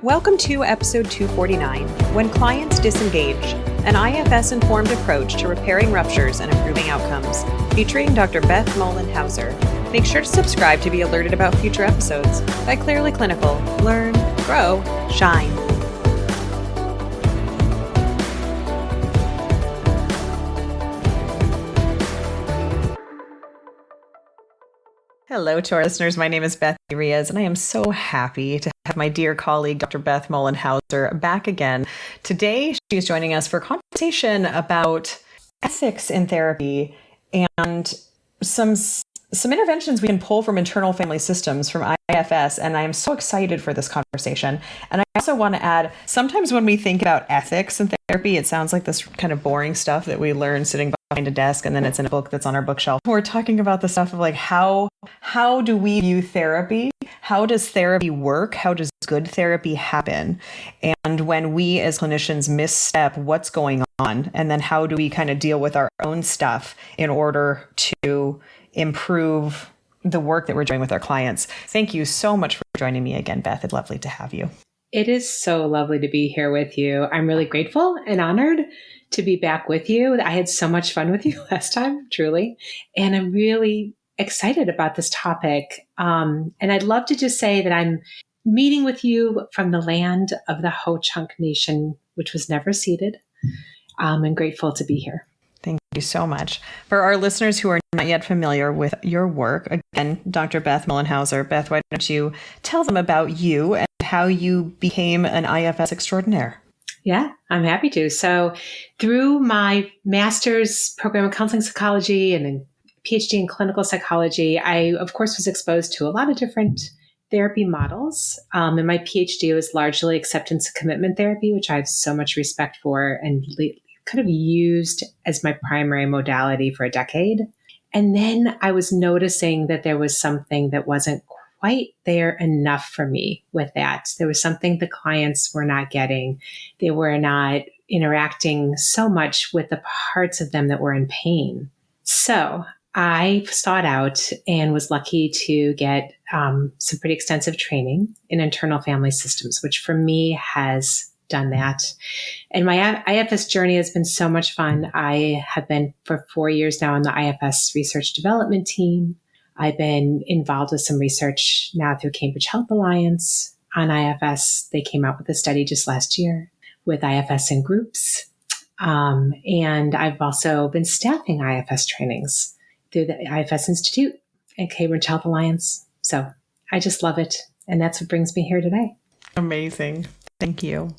Welcome to episode 249, When Clients Disengage, an IFS-Informed approach to repairing ruptures and improving outcomes, featuring Dr. Beth Mullen-Houser. Make sure to subscribe to be alerted about future episodes. By Clearly Clinical, learn, grow, shine. Hello to our listeners. My name is Beth Irias, and I am so happy to have my dear colleague, Dr. Beth Mullenhauser, back again. Today, she is joining us for a conversation about ethics in therapy and some interventions we can pull from internal family systems from IFS, and I am so excited for this conversation. And I also want to add, sometimes when we think about ethics in therapy, it sounds like this kind of boring stuff that we learn sitting behind a desk and then it's in a book that's on our bookshelf. We're talking about the stuff of like how do we view therapy? How does therapy work? How does good therapy happen? And when we as clinicians misstep, what's going on? And then how do we kind of deal with our own stuff in order to improve the work that we're doing with our clients? Thank you so much for joining me again, Beth. It's lovely to have you. It is so lovely to be here with you. I'm really grateful and honored to be back with you. I had so much fun with you last time, truly. And I'm really excited about this topic. And I'd love to just say that I'm meeting with you from the land of the Ho-Chunk Nation, which was never ceded. I'm grateful to be here. Thank you so much. For our listeners who are not yet familiar with your work, again, Dr. Beth Mullenhauser. Beth, why don't you tell them about you and how you became an IFS extraordinaire? Yeah, I'm happy to. So through my master's program in counseling psychology and a PhD in clinical psychology, I, of course, was exposed to a lot of different therapy models. And my PhD was largely acceptance and commitment therapy, which I have so much respect for and kind of used as my primary modality for a decade. And then I was noticing that there was something that wasn't quite there enough for me with that. There was something the clients were not getting. They were not interacting so much with the parts of them that were in pain. So I sought out and was lucky to get some pretty extensive training in internal family systems, which for me has done that. And my IFS journey has been so much fun. I have been for 4 years now on the IFS research development team. I've been involved with some research now through Cambridge Health Alliance on IFS. They came out with a study just last year with IFS in groups. And I've also been staffing IFS trainings through the IFS Institute and Cambridge Health Alliance. So I just love it. And that's what brings me here today. Amazing. Thank you.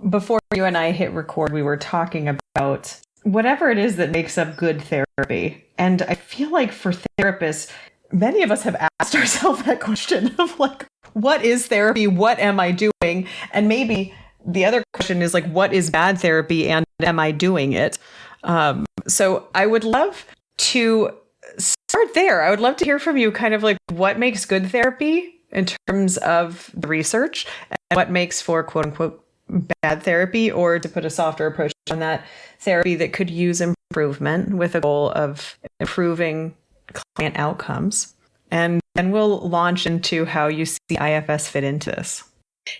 Before you and I hit record, we were talking about whatever it is that makes up good therapy. And I feel like for therapists, many of us have asked ourselves that question of like, what is therapy? What am I doing? And maybe the other question is like, what is bad therapy and am I doing it? So I would love to start there. I would love to hear from you kind of like what makes good therapy in terms of the research and what makes for quote unquote bad therapy, or to put a softer approach on that, therapy that could use improvement with a goal of improving client outcomes. And then we'll launch into how you see IFS fit into this.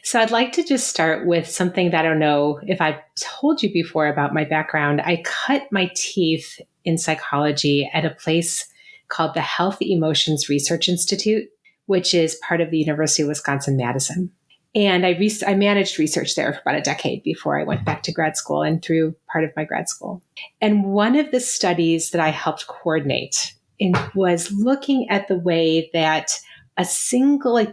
So I'd like to just start with something that I don't know if I've told you before about my background. I cut my teeth in psychology at a place called the Health Emotions Research Institute, which is part of the University of Wisconsin-Madison. And I managed research there for about a decade before I went back to grad school and through part of my grad school. And one of the studies that I helped coordinate was looking at the way that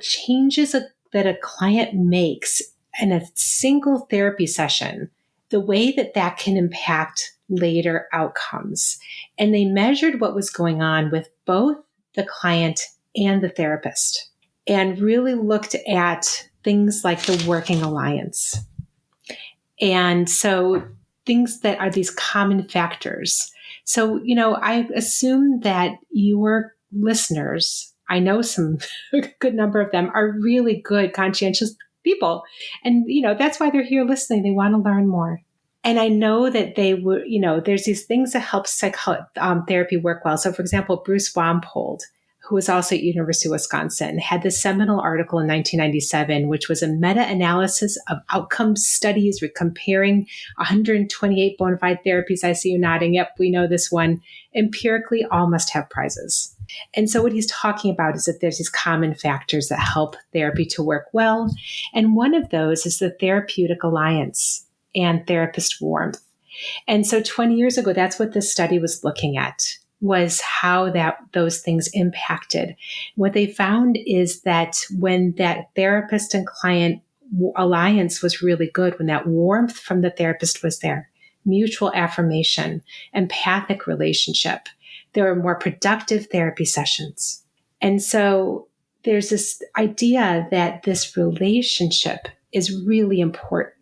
changes that a client makes in a single therapy session, the way that can impact later outcomes. And they measured what was going on with both the client and the therapist and really looked at things like the working alliance. And so things that are these common factors. So, I assume that your listeners, I know some a good number of them are really good, conscientious people. And, that's why they're here listening. They want to learn more. And I know that they would, there's these things that help therapy work well. So for example, Bruce Wampold, who was also at University of Wisconsin, had this seminal article in 1997, which was a meta-analysis of outcome studies comparing 128 bona fide therapies. I see you nodding. Yep, we know this one. Empirically, all must have prizes. And so what he's talking about is that there's these common factors that help therapy to work well. And one of those is the therapeutic alliance and therapist warmth. And so 20 years ago, that's what this study was looking at, was how those things impacted. What they found is that when that therapist and client alliance was really good, when that warmth from the therapist was there, mutual affirmation, empathic relationship, there were more productive therapy sessions. And so there's this idea that this relationship is really important.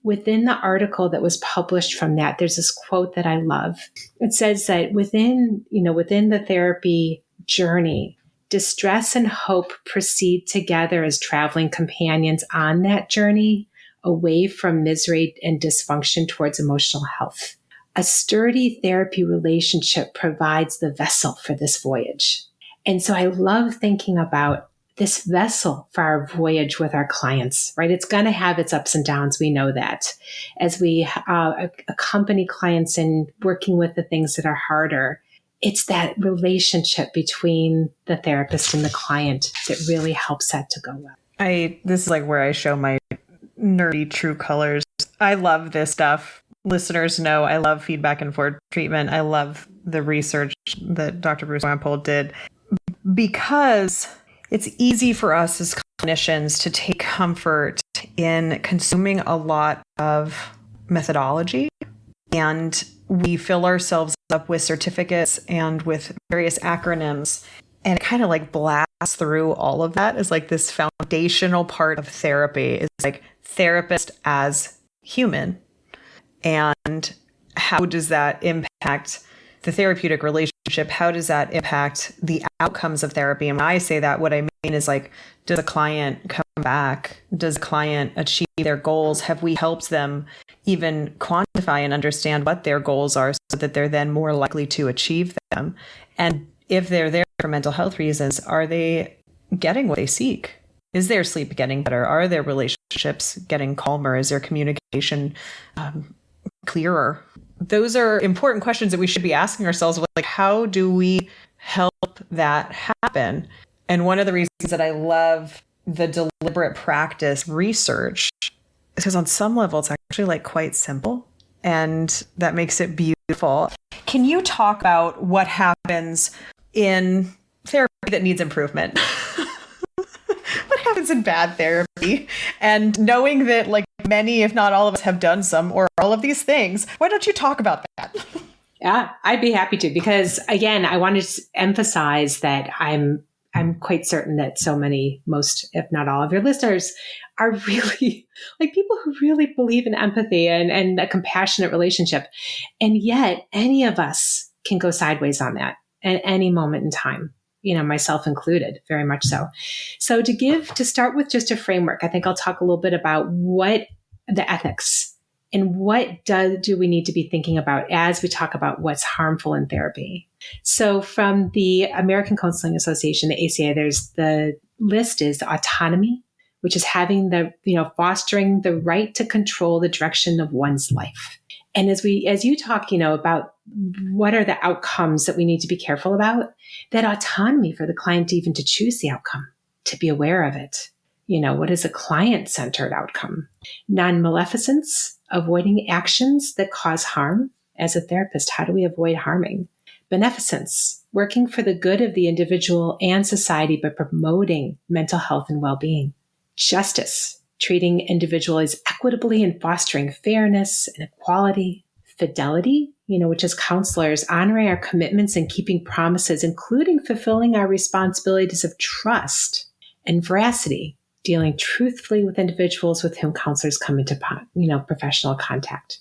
Within the article that was published from that, there's this quote that I love. It says that within the therapy journey, distress and hope proceed together as traveling companions on that journey, away from misery and dysfunction towards emotional health. A sturdy therapy relationship provides the vessel for this voyage. And so I love thinking about this vessel for our voyage with our clients, right? It's going to have its ups and downs. We know that as we accompany clients in working with the things that are harder. It's that relationship between the therapist and the client that really helps that to go well. This is like where I show my nerdy true colors. I love this stuff. Listeners know I love feedback informed treatment. I love the research that Dr. Bruce Wampold did, because it's easy for us as clinicians to take comfort in consuming a lot of methodology, and we fill ourselves up with certificates and with various acronyms, and it kind of like blasts through all of that as like this foundational part of therapy is like therapist as human. And how does that impact the therapeutic relationship? How does that impact the outcomes of therapy? And when I say that, what I mean is like, does the client come back? Does the client achieve their goals? Have we helped them even quantify and understand what their goals are so that they're then more likely to achieve them? And if they're there for mental health reasons, are they getting what they seek? Is their sleep getting better? Are their relationships getting calmer? Is their communication clearer? Those are important questions that we should be asking ourselves. Like, how do we help that happen? And one of the reasons that I love the deliberate practice research is because on some level, it's actually like quite simple, and that makes it beautiful. Can you talk about what happens in therapy that needs improvement? What happens in bad therapy? And knowing that like many, if not all of us, have done some or all of these things, why don't you talk about that? Yeah, I'd be happy to, because again, I wanted to emphasize that I'm quite certain that so many, most, if not all of your listeners are really like people who really believe in empathy and a compassionate relationship. And yet any of us can go sideways on that at any moment in time, myself included, very much so. So to start with just a framework, I think I'll talk a little bit about what the ethics and what do we need to be thinking about as we talk about what's harmful in therapy. So from the American Counseling Association, the ACA, there's the list is autonomy, which is having fostering the right to control the direction of one's life. And as you talk, about what are the outcomes that we need to be careful about, that autonomy for the client even to choose the outcome, to be aware of it. What is a client-centered outcome? Non-maleficence, avoiding actions that cause harm. As a therapist, how do we avoid harming? Beneficence, working for the good of the individual and society, but promoting mental health and well-being. Justice, treating individuals equitably and fostering fairness and equality. Fidelity, which is counselors, honoring our commitments and keeping promises, including fulfilling our responsibilities of trust. And veracity, dealing truthfully with individuals with whom counselors come into, professional contact.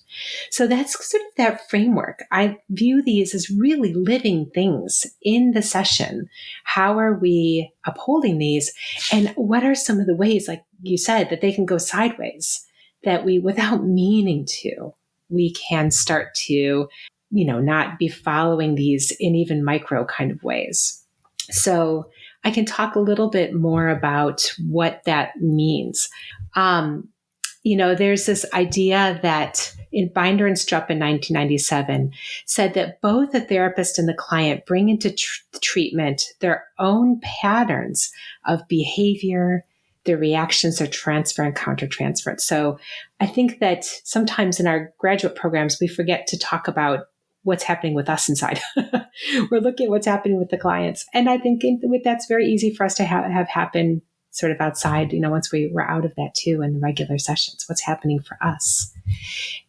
So that's sort of that framework. I view these as really living things in the session. How are we upholding these? And what are some of the ways, like you said, that they can go sideways, that we, without meaning to, we can start to, not be following these in even micro kind of ways. So I can talk a little bit more about what that means. There's this idea that in Binder and Strupp in 1997 said that both the therapist and the client bring into treatment their own patterns of behavior, their reactions, their transfer and countertransference. So I think that sometimes in our graduate programs, we forget to talk about what's happening with us inside. We're looking at what's happening with the clients. And I think that's very easy for us to have happen sort of outside, once we were out of that too in the regular sessions, what's happening for us.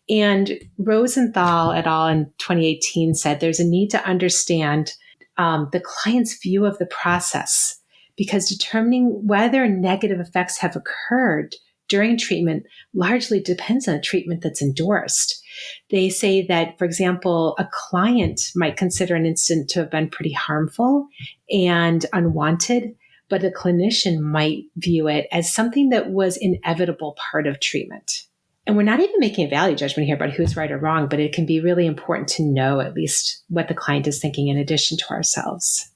And Rosenthal et al. In 2018 said there's a need to understand the client's view of the process, because determining whether negative effects have occurred during treatment largely depends on a treatment that's endorsed. They say that, for example, a client might consider an incident to have been pretty harmful and unwanted, but a clinician might view it as something that was inevitable part of treatment. And we're not even making a value judgment here about who's right or wrong, but it can be really important to know at least what the client is thinking in addition to ourselves.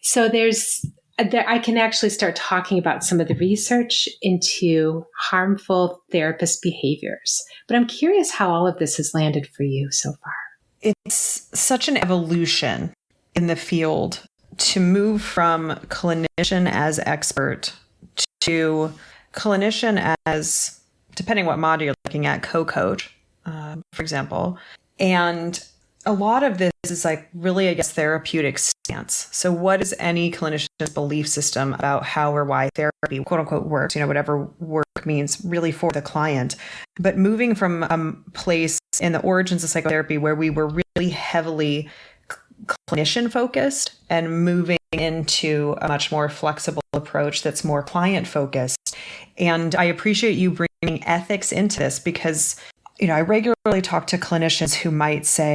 So I can actually start talking about some of the research into harmful therapist behaviors. But I'm curious how all of this has landed for you so far. It's such an evolution in the field to move from clinician as expert to clinician as, depending what model you're looking at, co-coach, for example. And a lot of this is really, I guess, therapeutic stance. So what is any clinician's belief system about how or why therapy, quote unquote, works, whatever work means really for the client. But moving from a place in the origins of psychotherapy where we were really heavily clinician focused and moving into a much more flexible approach that's more client focused. And I appreciate you bringing ethics into this because, I regularly talk to clinicians who might say,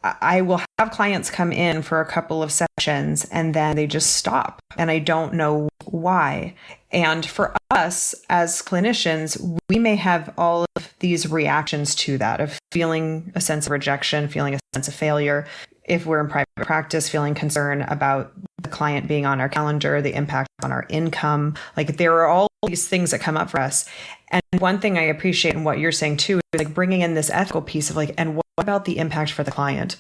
I will have clients come in for a couple of sessions and then they just stop and I don't know why. And for us as clinicians, we may have all of these reactions to that of feeling a sense of rejection, feeling a sense of failure. If we're in private practice, feeling concern about the client being on our calendar, the impact on our income. There are all these things that come up for us. And one thing I appreciate in what you're saying too is bringing in this ethical piece of and what about the impact for the client?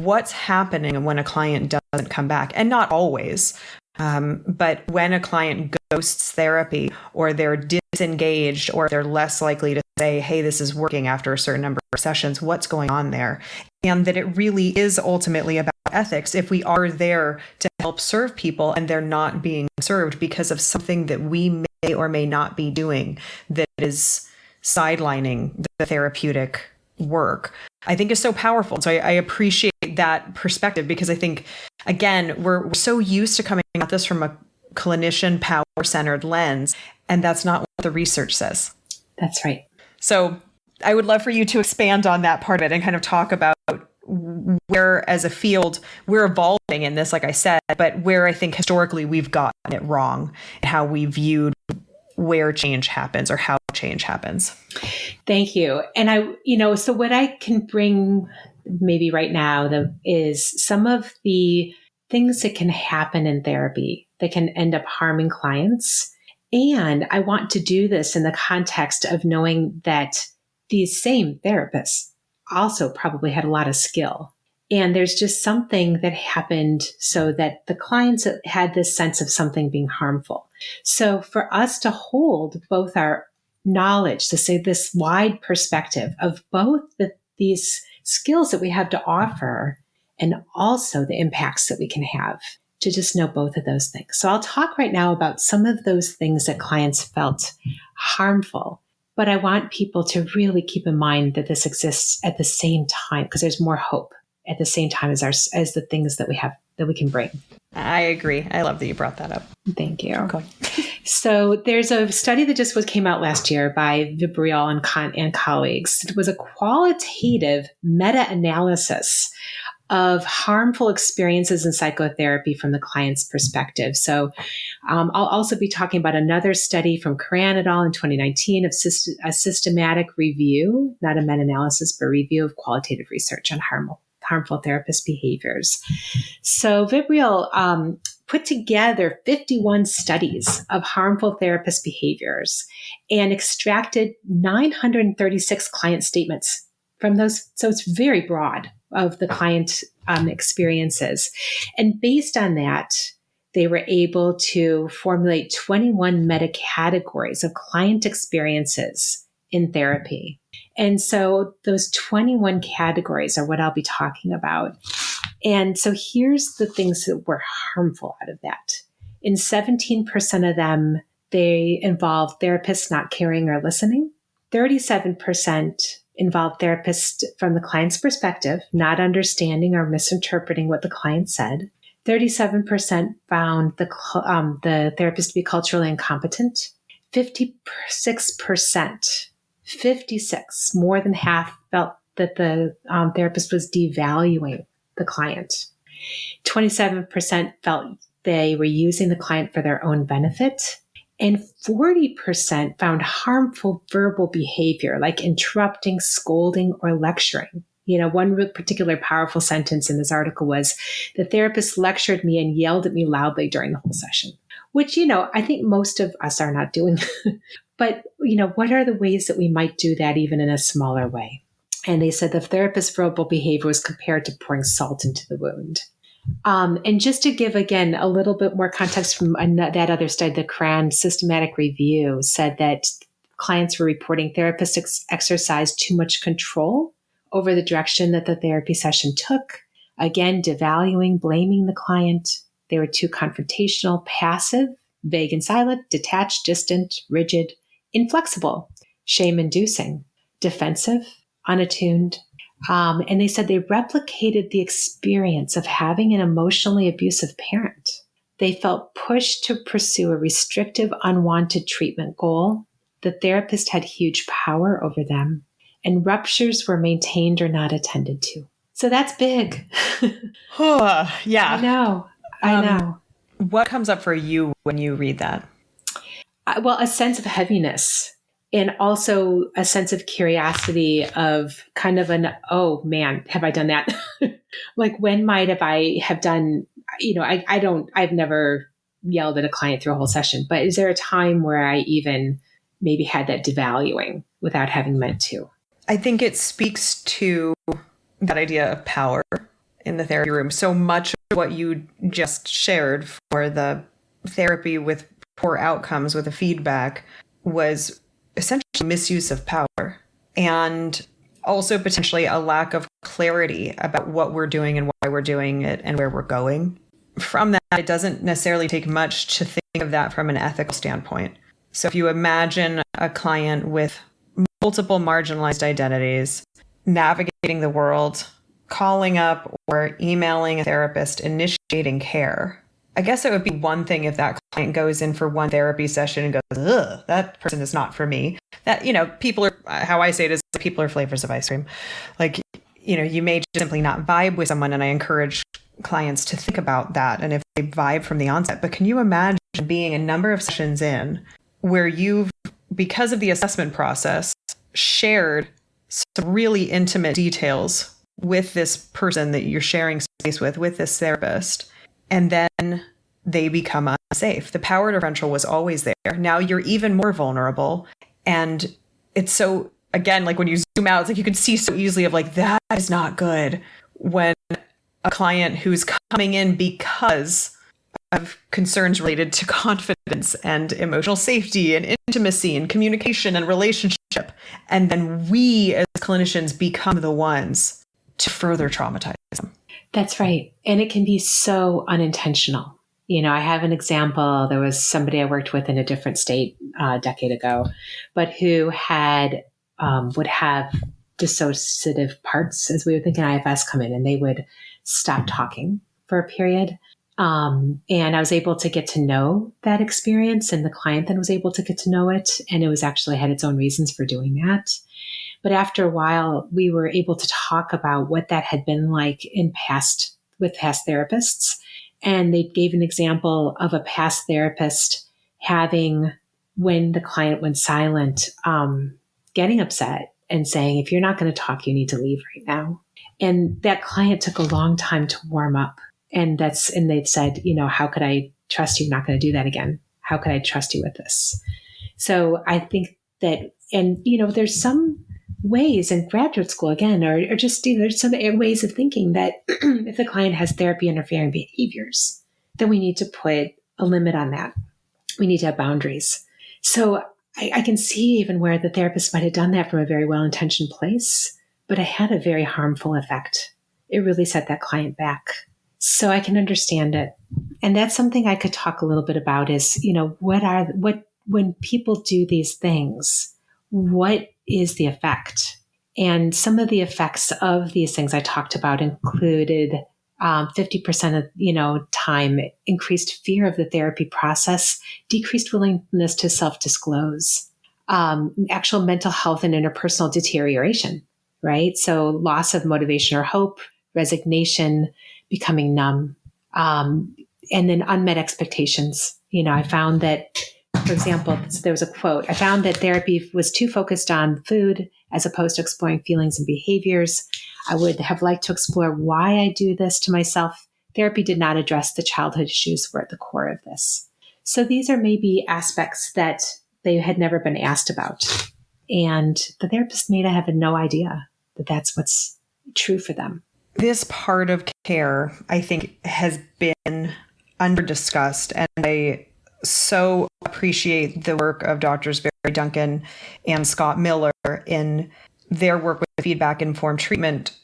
What's happening when a client doesn't come back? And not always, but when a client ghosts therapy or they're disengaged or they're less likely to say, hey, this is working after a certain number of sessions, what's going on there? And that it really is ultimately about ethics. If we are there to help serve people and they're not being served because of something that we may or may not be doing that is sidelining the therapeutic work, I think is so powerful. So I appreciate that perspective because I think, again, we're so used to coming at this from a clinician power-centered lens, and that's not what the research says. That's right. So I would love for you to expand on that part of it and kind of talk about where, as a field, we're evolving in this, like I said, but where I think historically we've gotten it wrong and how we viewed where change happens or how change happens. Thank you. And so what I can bring maybe right now is some of the things that can happen in therapy that can end up harming clients. And I want to do this in the context of knowing that these same therapists also probably had a lot of skill. And there's just something that happened so that the clients had this sense of something being harmful. So for us to hold both our knowledge, to say this wide perspective of both these skills that we have to offer and also the impacts that we can have, to just know both of those things. So I'll talk right now about some of those things that clients felt harmful. But I want people to really keep in mind that this exists at the same time, because there's more hope at the same time as the things that we have that we can bring. I agree. I love that you brought that up. Thank you. Okay. So there's a study that just came out last year by Vibrial and colleagues. It was a qualitative meta-analysis of harmful experiences in psychotherapy from the client's perspective. So I'll also be talking about another study from Karan et al. In 2019 of a systematic review, not a meta-analysis, but review of qualitative research on harmful therapist behaviors. So Vibrial put together 51 studies of harmful therapist behaviors and extracted 936 client statements from those. So it's very broad of the client experiences. And based on that, they were able to formulate 21 meta categories of client experiences in therapy. And so those 21 categories are what I'll be talking about. And so here's the things that were harmful out of that. In 17% of them, they involved therapists not caring or listening. 37% involved therapists from the client's perspective, not understanding or misinterpreting what the client said. 37% found the therapist to be culturally incompetent. 56%, more than half, felt that the therapist was devaluing the client. 27% felt they were using the client for their own benefit. And 40% found harmful verbal behavior, like interrupting, scolding, or lecturing. One particular powerful sentence in this article was, the therapist lectured me and yelled at me loudly during the whole session, which, I think most of us are not doing. But, what are the ways that we might do that even in a smaller way? And they said the therapist's verbal behavior was compared to pouring salt into the wound. And just to give, again, a little bit more context from that other study, the CRAN systematic review said that clients were reporting therapists exercised too much control over the direction that the therapy session took. Again, devaluing, blaming the client. They were too confrontational, passive, vague and silent, detached, distant, rigid, inflexible, shame-inducing, defensive, unattuned. And they said they replicated the experience of having an emotionally abusive parent. They felt pushed to pursue a restrictive, unwanted treatment goal. The therapist had huge power over them, and ruptures were maintained or not attended to. So that's big. Yeah. I know. What comes up for you when you read that? Well, a sense of heaviness, and also a sense of curiosity of kind of oh man, have I done that? Like, when might I have done, I've never yelled at a client through a whole session, but is there a time where I even maybe had that devaluing without having meant to? I think it speaks to that idea of power in the therapy room. So much of what you just shared for the therapy with poor outcomes with the feedback was essentially misuse of power, and also potentially a lack of clarity about what we're doing and why we're doing it and where we're going. From that, it doesn't necessarily take much to think of that from an ethical standpoint. So if you imagine a client with multiple marginalized identities, navigating the world, calling up or emailing a therapist, initiating care, I guess it would be one thing if that client goes in for one therapy session and goes, ugh, that person is not for me. That, people are, how I say it is, people are flavors of ice cream. Like, you may just simply not vibe with someone, and I encourage clients to think about that and if they vibe from the onset. But can you imagine being a number of sessions in where you've, because of the assessment process, shared some really intimate details with this person that you're sharing space with this therapist, and then they become unsafe? The power differential was always there. Now you're even more vulnerable. And it's so, again, like when you zoom out, it's like you can see so easily of like, that is not good when a client who's coming in because of concerns related to confidence and emotional safety and intimacy and communication and relationship. And then we as clinicians become the ones to further traumatize them. That's right. And it can be so unintentional. I have an example. There was somebody I worked with in a different state a decade ago, but who had would have dissociative parts, as we would think in IFS, come in, and they would stop talking for a period. And I was able to get to know that experience, and the client then was able to get to know it. And it was actually had its own reasons for doing that. But after a while, we were able to talk about what that had been like with past therapists. And they gave an example of a past therapist having, when the client went silent, getting upset and saying, if you're not going to talk, you need to leave right now. And that client took a long time to warm up And they've said, how could I trust you not going to do that again? How could I trust you with this? So I think that, and, there's some ways in graduate school, again, or just, there's some ways of thinking that if the client has therapy interfering behaviors, then we need to put a limit on that. We need to have boundaries. So I can see even where the therapist might have done that from a very well-intentioned place, but it had a very harmful effect. It really set that client back. So I can understand it. And that's something I could talk a little bit about is, when people do these things, what is the effect? And some of the effects of these things I talked about included 50% of, time, increased fear of the therapy process, decreased willingness to self-disclose, actual mental health and interpersonal deterioration, right? So loss of motivation or hope, resignation, becoming numb, and then unmet expectations. I found that, for example, there was a quote, I found that therapy was too focused on food as opposed to exploring feelings and behaviors. I would have liked to explore why I do this to myself. Therapy did not address the childhood issues were at the core of this. So these are maybe aspects that they had never been asked about. And the therapist may have no idea that that's what's true for them. This part of care, I think, has been under-discussed, and I so appreciate the work of Drs. Barry Duncan and Scott Miller in their work with feedback-informed treatment,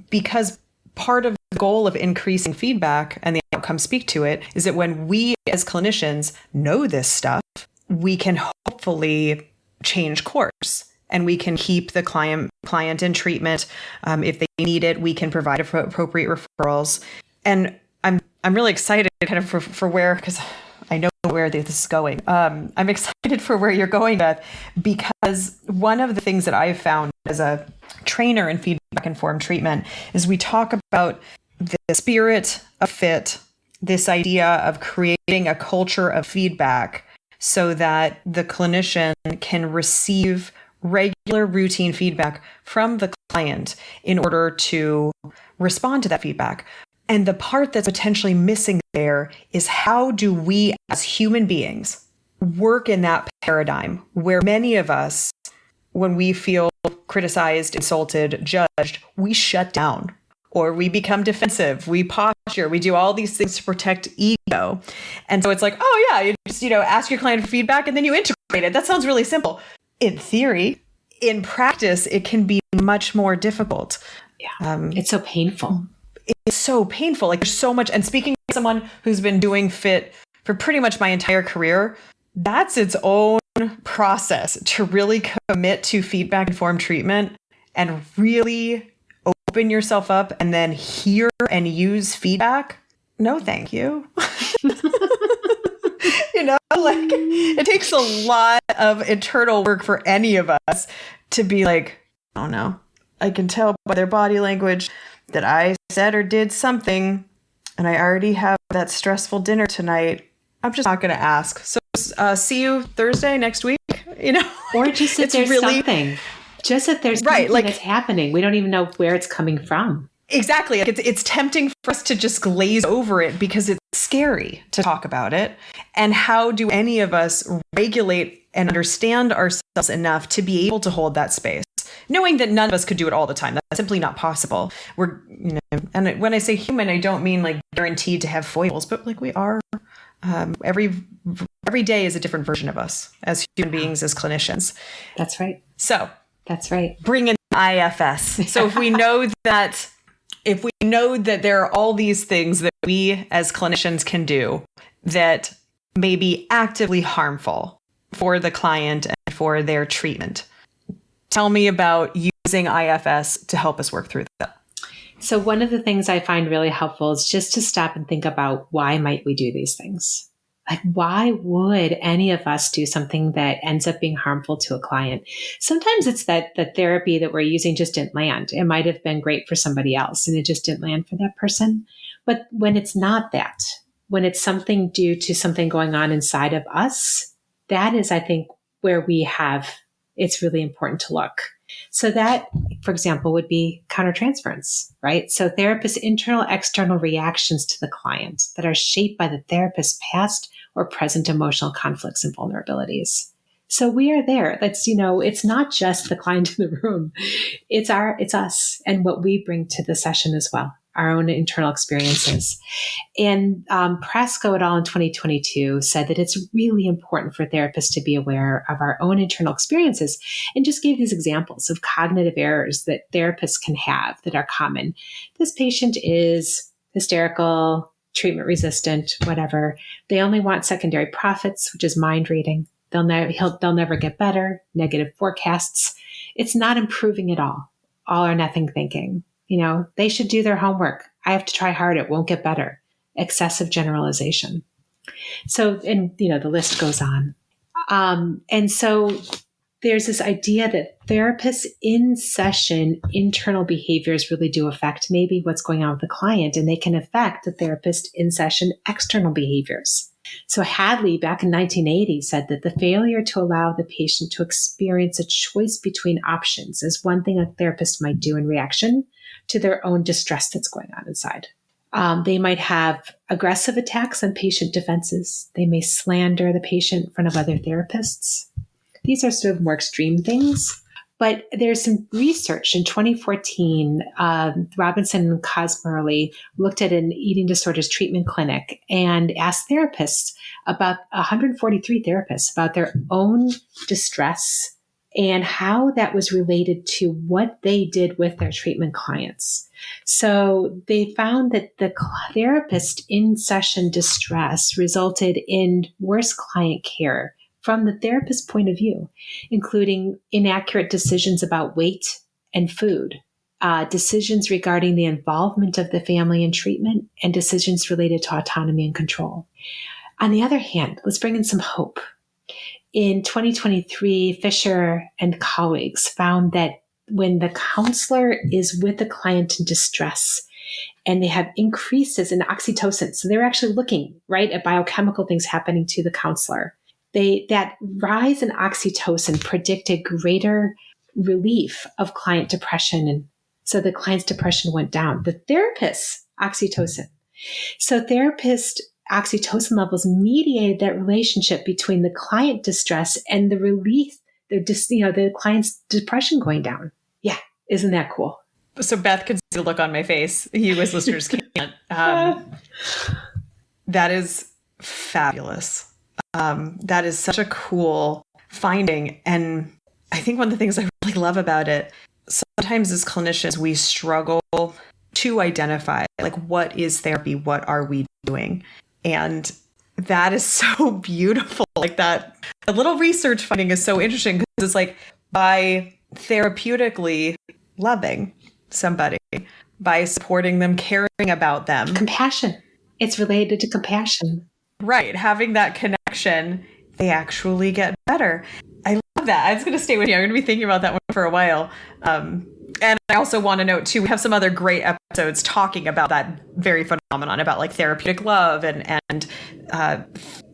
because part of the goal of increasing feedback and the outcomes speak to it is that when we as clinicians know this stuff, we can hopefully change course. And we can keep the client in treatment. If they need it, we can provide appropriate referrals. And I'm really excited kind of for where, because I know where this is going. I'm excited for where you're going, Beth, because one of the things that I've found as a trainer in feedback-informed treatment is we talk about the spirit of fit, this idea of creating a culture of feedback so that the clinician can receive regular routine feedback from the client in order to respond to that feedback. And the part that's potentially missing there is how do we as human beings work in that paradigm where many of us, when we feel criticized, insulted, judged, we shut down or we become defensive, we posture, we do all these things to protect ego. And so it's like, oh yeah, you just, ask your client for feedback and then you integrate it. That sounds really simple. In theory. In practice, it can be much more difficult. Yeah, it's so painful. It's so painful. Like there's so much. And speaking to someone who's been doing fit for pretty much my entire career, that's its own process to really commit to feedback-informed treatment and really open yourself up and then hear and use feedback. No, thank you. It takes a lot of internal work for any of us to be like, oh no, I can tell by their body language that I said or did something and I already have that stressful dinner tonight. I'm just not going to ask. So see you Thursday next week, Or just that there's something. Just that there's something that's happening. We don't even know where it's coming from. Exactly. It's tempting for us to just glaze over it because it's scary to talk about it. And how do any of us regulate and understand ourselves enough to be able to hold that space, knowing that none of us could do it all the time? That's simply not possible. And when I say human, I don't mean like guaranteed to have foibles, but like we are. Every day is a different version of us as human beings, as clinicians. That's right. So that's right. Bring in IFS. So if we know that. If we know that there are all these things that we as clinicians can do that may be actively harmful for the client and for their treatment, tell me about using IFS to help us work through that. So one of the things I find really helpful is just to stop and think about why might we do these things? Like, why would any of us do something that ends up being harmful to a client? Sometimes it's that the therapy that we're using just didn't land. It might have been great for somebody else and it just didn't land for that person. But when it's not that, when it's something due to something going on inside of us, that is, I think, where it's really important to look. So that, for example, would be countertransference, right? So therapists' internal, external reactions to the client that are shaped by the therapist's past or present emotional conflicts and vulnerabilities. So we are there. That's, it's not just the client in the room. It's us and what we bring to the session as well, our own internal experiences. And Presco et al. In 2022 said that it's really important for therapists to be aware of our own internal experiences, and just gave these examples of cognitive errors that therapists can have that are common. This patient is hysterical, treatment resistant, whatever. They only want secondary profits, which is mind reading. They'll never get better, negative forecasts. It's not improving at all or nothing thinking. They should do their homework. I have to try hard. It won't get better. Excessive generalization. So, and the list goes on. And so there's this idea that therapists in session internal behaviors really do affect maybe what's going on with the client, and they can affect the therapist in session external behaviors. So Hadley back in 1980 said that the failure to allow the patient to experience a choice between options is one thing a therapist might do in reaction to their own distress that's going on inside. They might have aggressive attacks on patient defenses. They may slander the patient in front of other therapists. These are sort of more extreme things. But there's some research in 2014, Robinson and Cosmerly looked at an eating disorders treatment clinic and asked therapists, about 143 therapists, about their own distress and how that was related to what they did with their treatment clients. So they found that the therapist in session distress resulted in worse client care from the therapist's point of view, including inaccurate decisions about weight and food, decisions regarding the involvement of the family in treatment, and decisions related to autonomy and control. On the other hand, let's bring in some hope. In 2023, Fisher and colleagues found that when the counselor is with the client in distress and they have increases in oxytocin, so they're actually looking, right, at biochemical things happening to the counselor, that rise in oxytocin predicted greater relief of client depression. And so the client's depression went down. The therapist's oxytocin. So therapist oxytocin levels mediated that relationship between the client distress and the relief, the client's depression going down. Yeah. Isn't that cool? So Beth could see the look on my face. You as listeners can't. That is fabulous. That is such a cool finding. And I think one of the things I really love about it, sometimes as clinicians, we struggle to identify, like, what is therapy? What are we doing? And that is so beautiful. Like that, a little research finding is so interesting because it's like by therapeutically loving somebody, by supporting them, caring about them. Compassion. It's related to compassion. Right. Having that connection, they actually get better. I love that. I'm just going to stay with you. I'm going to be thinking about that one for a while. And I also want to note, too, we have some other great episodes talking about that very phenomenon, about like therapeutic love and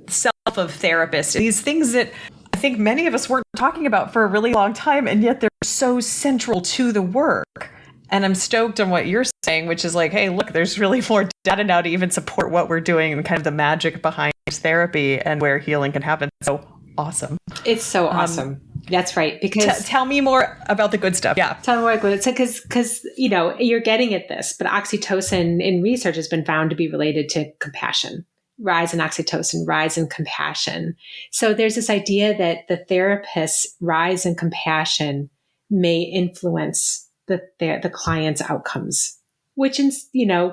self of therapists. These things that I think many of us weren't talking about for a really long time, and yet they're so central to the work. And I'm stoked on what you're saying, which is like, hey, look, there's really more data now to even support what we're doing and kind of the magic behind therapy and where healing can happen. So awesome. It's so awesome. That's right. Because tell me more about the good stuff. Yeah. Tell me more about it. So because, you're getting at this, but oxytocin in research has been found to be related to compassion. Rise in oxytocin, rise in compassion. So there's this idea that the therapist's rise in compassion may influence the client's outcomes, which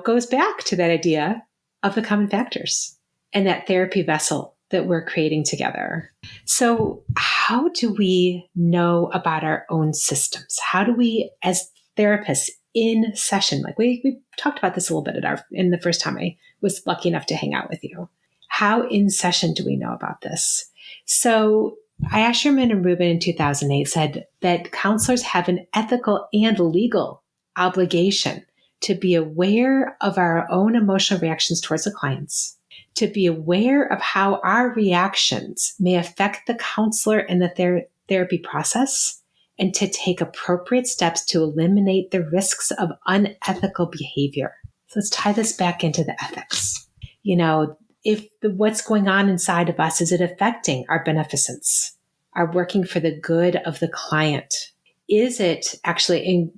goes back to that idea of the common factors and that therapy vessel that we're creating together. So how do we know about our own systems? How do we, as therapists in session, like we talked about this a little bit in the first time I was lucky enough to hang out with you, how in session do we know about this? So Asherman and Rubin in 2008 said that counselors have an ethical and legal obligation to be aware of our own emotional reactions towards the clients, to be aware of how our reactions may affect the counselor and the therapy process, and to take appropriate steps to eliminate the risks of unethical behavior. So let's tie this back into the ethics. What's going on inside of us, is it affecting our beneficence, our working for the good of the client? Is it actually,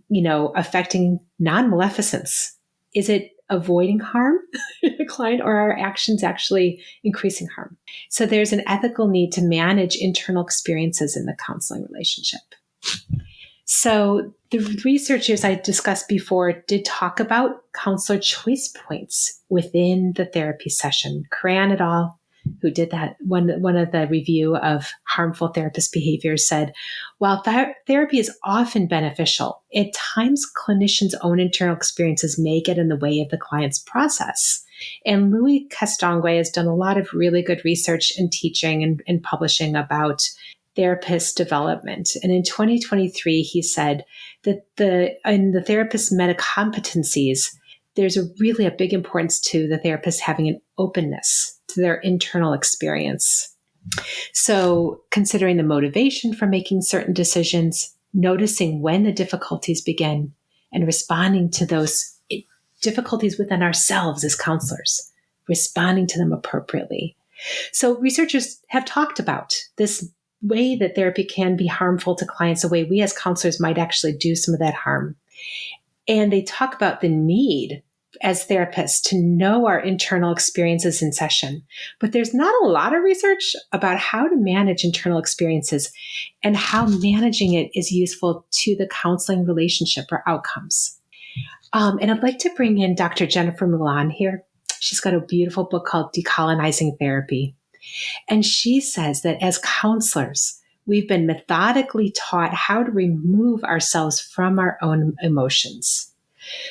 affecting non-maleficence? Is it avoiding harm in the client, or are our actions actually increasing harm? So there's an ethical need to manage internal experiences in the counseling relationship. So the researchers I discussed before did talk about counselor choice points within the therapy session. Cran et al., who did that, one of the review of harmful therapist behaviors, said, while therapy is often beneficial, at times clinicians' own internal experiences may get in the way of the client's process. And Louis Castonguay has done a lot of really good research and teaching and publishing about therapist development. And in 2023, he said that in the therapist's metacompetencies, there's really a big importance to the therapist having an openness to their internal experience. So considering the motivation for making certain decisions, noticing when the difficulties begin, and responding to those difficulties within ourselves as counselors, responding to them appropriately. So researchers have talked about this way that therapy can be harmful to clients, the way we as counselors might actually do some of that harm. And they talk about the need as therapists to know our internal experiences in session. But there's not a lot of research about how to manage internal experiences and how managing it is useful to the counseling relationship or outcomes. And I'd like to bring in Dr. Jennifer Milan here. She's got a beautiful book called Decolonizing Therapy. And she says that as counselors, we've been methodically taught how to remove ourselves from our own emotions.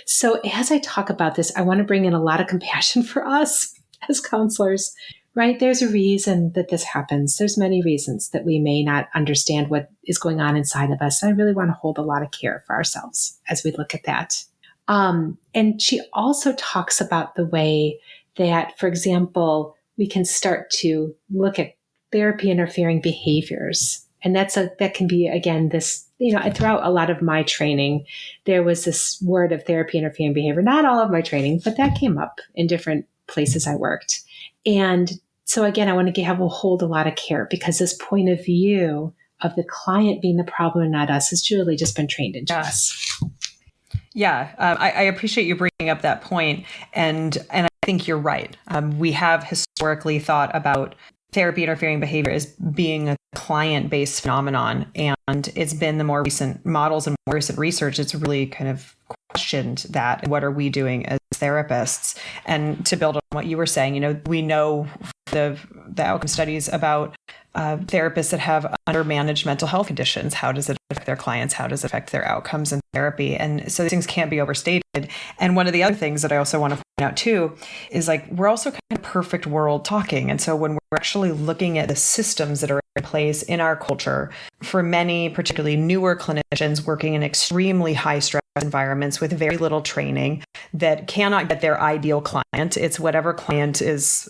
So as I talk about this, I want to bring in a lot of compassion for us as counselors, right? There's a reason that this happens. There's many reasons that we may not understand what is going on inside of us. And I really want to hold a lot of care for ourselves as we look at that. And she also talks about the way that, for example, we can start to look at therapy interfering behaviors. And that can be, again, this, throughout a lot of my training, there was this word of therapy interfering behavior, not all of my training, but that came up in different places I worked. And so again, I want to hold a lot of care, because this point of view of the client being the problem and not us has really just been trained into us. Yeah, I appreciate you bringing up that point. And I think you're right. We have historically thought about therapy interfering behavior as being a client-based phenomenon. And it's been the more recent models and more recent research, it's really kind of questioned that. What are we doing as therapists? And to build on what you were saying, we know the outcome studies about therapists that have undermanaged mental health conditions. How does it affect their clients? How does it affect their outcomes in therapy? And so these things can't be overstated. And one of the other things that I also want to point out too is we're also kind of perfect world talking. And so when we're actually looking at the systems that are in place in our culture, for many, particularly newer clinicians working in extremely high stress environments with very little training, that cannot get their ideal client. It's whatever client is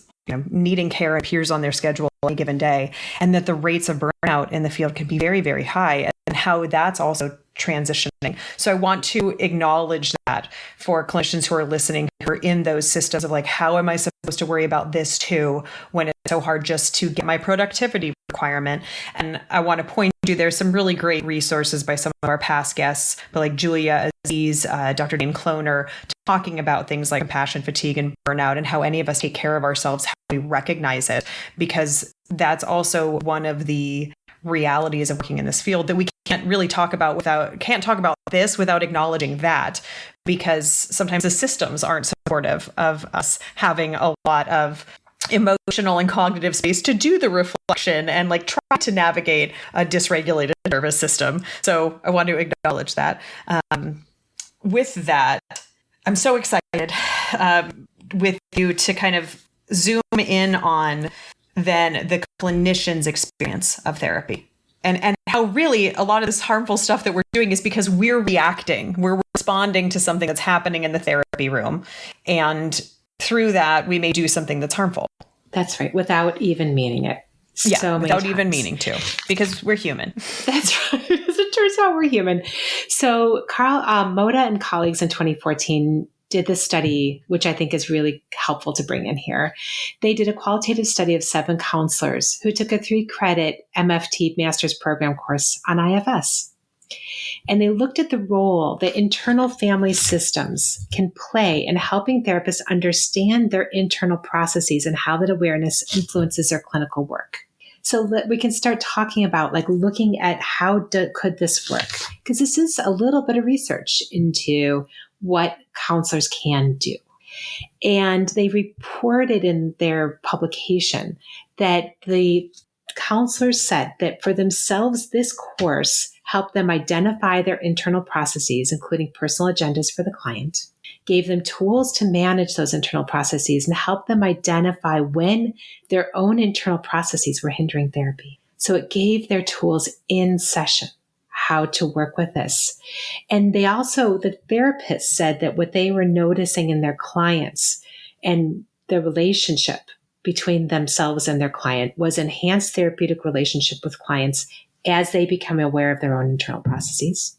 needing care and appears on their schedule on a given day, and that the rates of burnout in the field can be very, very high, and how that's also transitioning. So I want to acknowledge that for clinicians who are listening, who are in those systems of how am I supposed to worry about this too, when it's so hard just to get my productivity requirement. And I want to point to, there's some really great resources by some of our past guests, but like Julia Aziz, Dr. Dean Kloner, talking about things like compassion fatigue and burnout, and how any of us take care of ourselves, how we recognize it, because that's also one of the realities of working in this field that we can't really talk about this without acknowledging that, because sometimes the systems aren't supportive of us having a lot of emotional and cognitive space to do the reflection and try to navigate a dysregulated nervous system. So I want to acknowledge that. With that, I'm so excited with you to kind of zoom in on then the clinician's experience of therapy, and how really a lot of this harmful stuff that we're doing is because we're responding to something that's happening in the therapy room. And through that, we may do something that's harmful. That's right. Without even meaning it. Yeah, without even meaning to, because we're human. That's right. It's a it turns out we're human. So Carl Moda and colleagues in 2014 did this study, which I think is really helpful to bring in here. They did a qualitative study of 7 counselors who took a 3-credit MFT master's program course on IFS. And they looked at the role that internal family systems can play in helping therapists understand their internal processes and how that awareness influences their clinical work. So that we can start talking about looking at how could this work? Because this is a little bit of research into what counselors can do. And they reported in their publication that the counselors said that for themselves, this course helped them identify their internal processes, including personal agendas for the client, gave them tools to manage those internal processes, and helped them identify when their own internal processes were hindering therapy. So it gave their tools in session how to work with this. And they also, the therapists said that what they were noticing in their clients and the relationship between themselves and their client was enhanced therapeutic relationship with clients as they become aware of their own internal processes,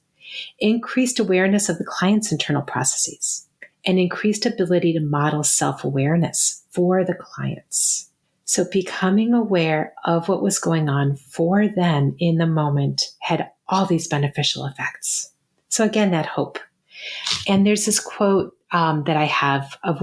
increased awareness of the client's internal processes, and increased ability to model self-awareness for the clients. So becoming aware of what was going on for them in the moment had all these beneficial effects. So again, that hope. And there's this quote that I have of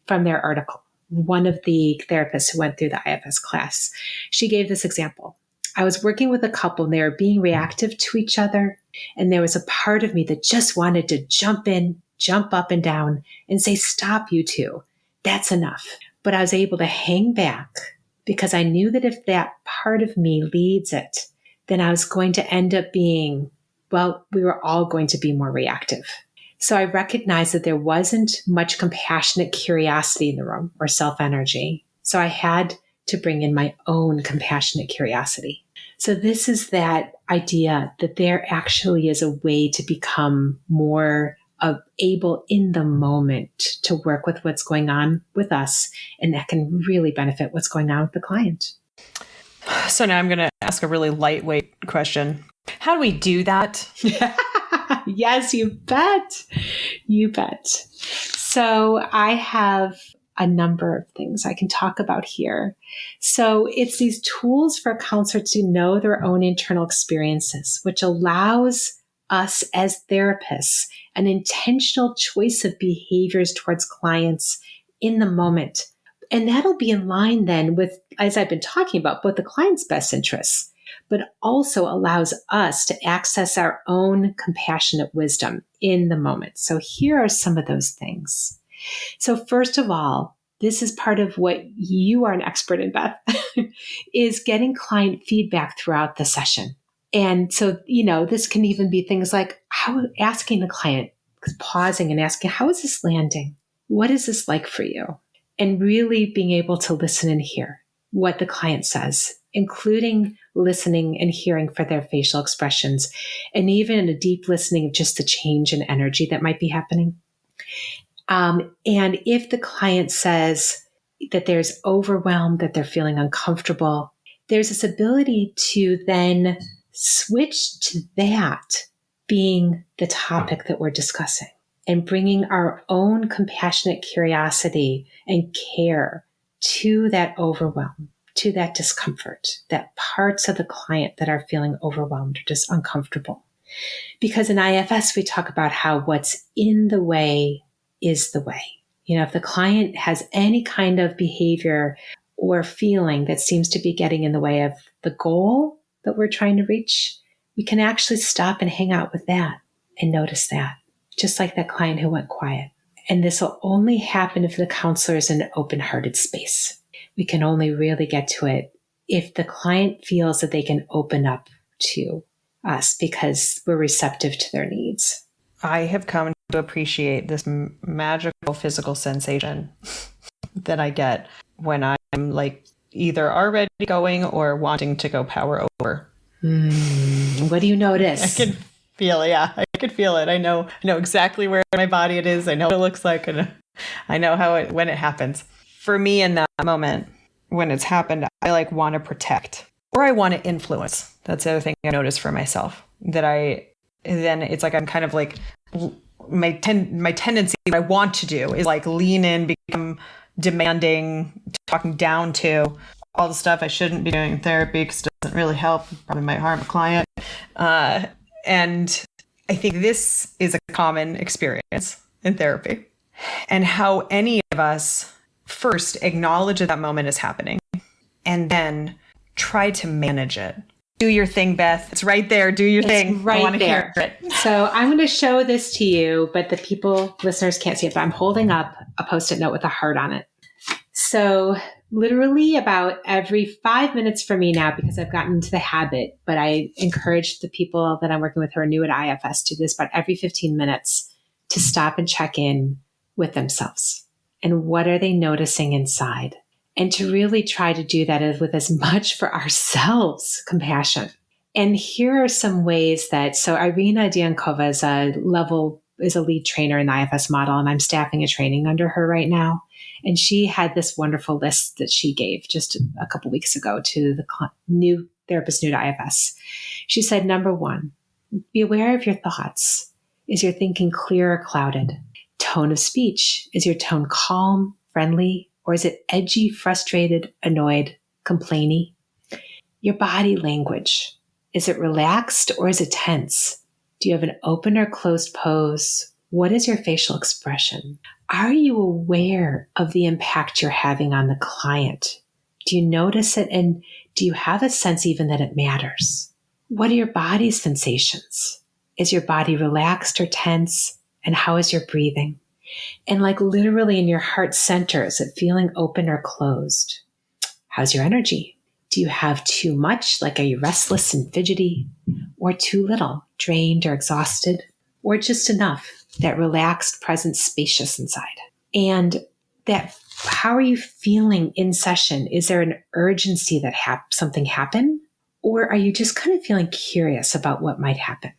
from their article, one of the therapists who went through the IFS class. She gave this example. I was working with a couple and they were being reactive to each other. And there was a part of me that just wanted to jump in, jump up and down and say, stop, you two. That's enough. But I was able to hang back because I knew that if that part of me leads it, then I was going to end up being, we were all going to be more reactive. So I recognized that there wasn't much compassionate curiosity in the room or self-energy. So I had to bring in my own compassionate curiosity. So this is that idea that there actually is a way to become more able in the moment to work with what's going on with us, and that can really benefit what's going on with the client. So now I'm going to ask a really lightweight question. How do we do that? Yes, you bet. You bet. So I have a number of things I can talk about here. So it's these tools for counselors to know their own internal experiences, which allows us as therapists an intentional choice of behaviors towards clients in the moment. And that'll be in line then with, as I've been talking about, both the client's best interests, but also allows us to access our own compassionate wisdom in the moment. So here are some of those things. So first of all, this is part of what you are an expert in, Beth, is getting client feedback throughout the session. And so, this can even be things like asking the client, pausing and asking, how is this landing? What is this like for you? And really being able to listen and hear what the client says, including listening and hearing for their facial expressions, and even a deep listening of just the change in energy that might be happening. And if the client says that there's overwhelm, that they're feeling uncomfortable, there's this ability to then switch to that being the topic that we're discussing and bringing our own compassionate curiosity and care to that overwhelm, to that discomfort, that parts of the client that are feeling overwhelmed or just uncomfortable. Because in IFS, we talk about how what's in the way is the way. If the client has any kind of behavior or feeling that seems to be getting in the way of the goal that we're trying to reach, we can actually stop and hang out with that and notice that, just like that client who went quiet. And this will only happen if the counselor is in an open-hearted space. We can only really get to it if the client feels that they can open up to us because we're receptive to their needs. I have come to appreciate this magical physical sensation that I get when I'm either already going or wanting to go power over. What do you notice? I can feel it. Yeah, I can feel it. I know exactly where in my body it is. I know what it looks like, and I know when it happens. For me, in that moment when it's happened, I want to protect or I want to influence. That's the other thing I notice for myself. then it's like I'm kind of like my tendency, what I want to do is like lean in, become demanding, talking down to all the stuff I shouldn't be doing in therapy because it doesn't really help, probably might harm a client. And I think this is a common experience in therapy, and how any of us first acknowledge that moment is happening and then try to manage it. Do your thing, Beth. It's right there. Do your thing. Right I want to there. hear it. So I'm going to show this to you, but the listeners can't see it, but I'm holding up a Post-it note with a heart on it. So literally about every 5 minutes for me now, because I've gotten into the habit, but I encourage the people that I'm working with who are new at IFS to do this about every 15 minutes to stop and check in with themselves. And what are they noticing inside? And to really try to do that with as much for ourselves compassion. And here are some ways so Irina Diankova is a lead trainer in the IFS model, and I'm staffing a training under her right now. And she had this wonderful list that she gave just a couple weeks ago to the new therapist new to IFS. She said, number 1, be aware of your thoughts. Is your thinking clear or clouded? Tone of speech. Is your tone calm, friendly, or is it edgy, frustrated, annoyed, complainy? Your body language. Is it relaxed or is it tense? Do you have an open or closed pose? What is your facial expression? Are you aware of the impact you're having on the client? Do you notice it, and do you have a sense even that it matters? What are your body sensations? Is your body relaxed or tense? And how is your breathing? And like literally in your heart center, is it feeling open or closed? How's your energy? Do you have too much? Like, are you restless and fidgety? Or too little, drained or exhausted? Or just enough, that relaxed, present, spacious inside? And how are you feeling in session? Is there an urgency that something happen? Or are you just kind of feeling curious about what might happen?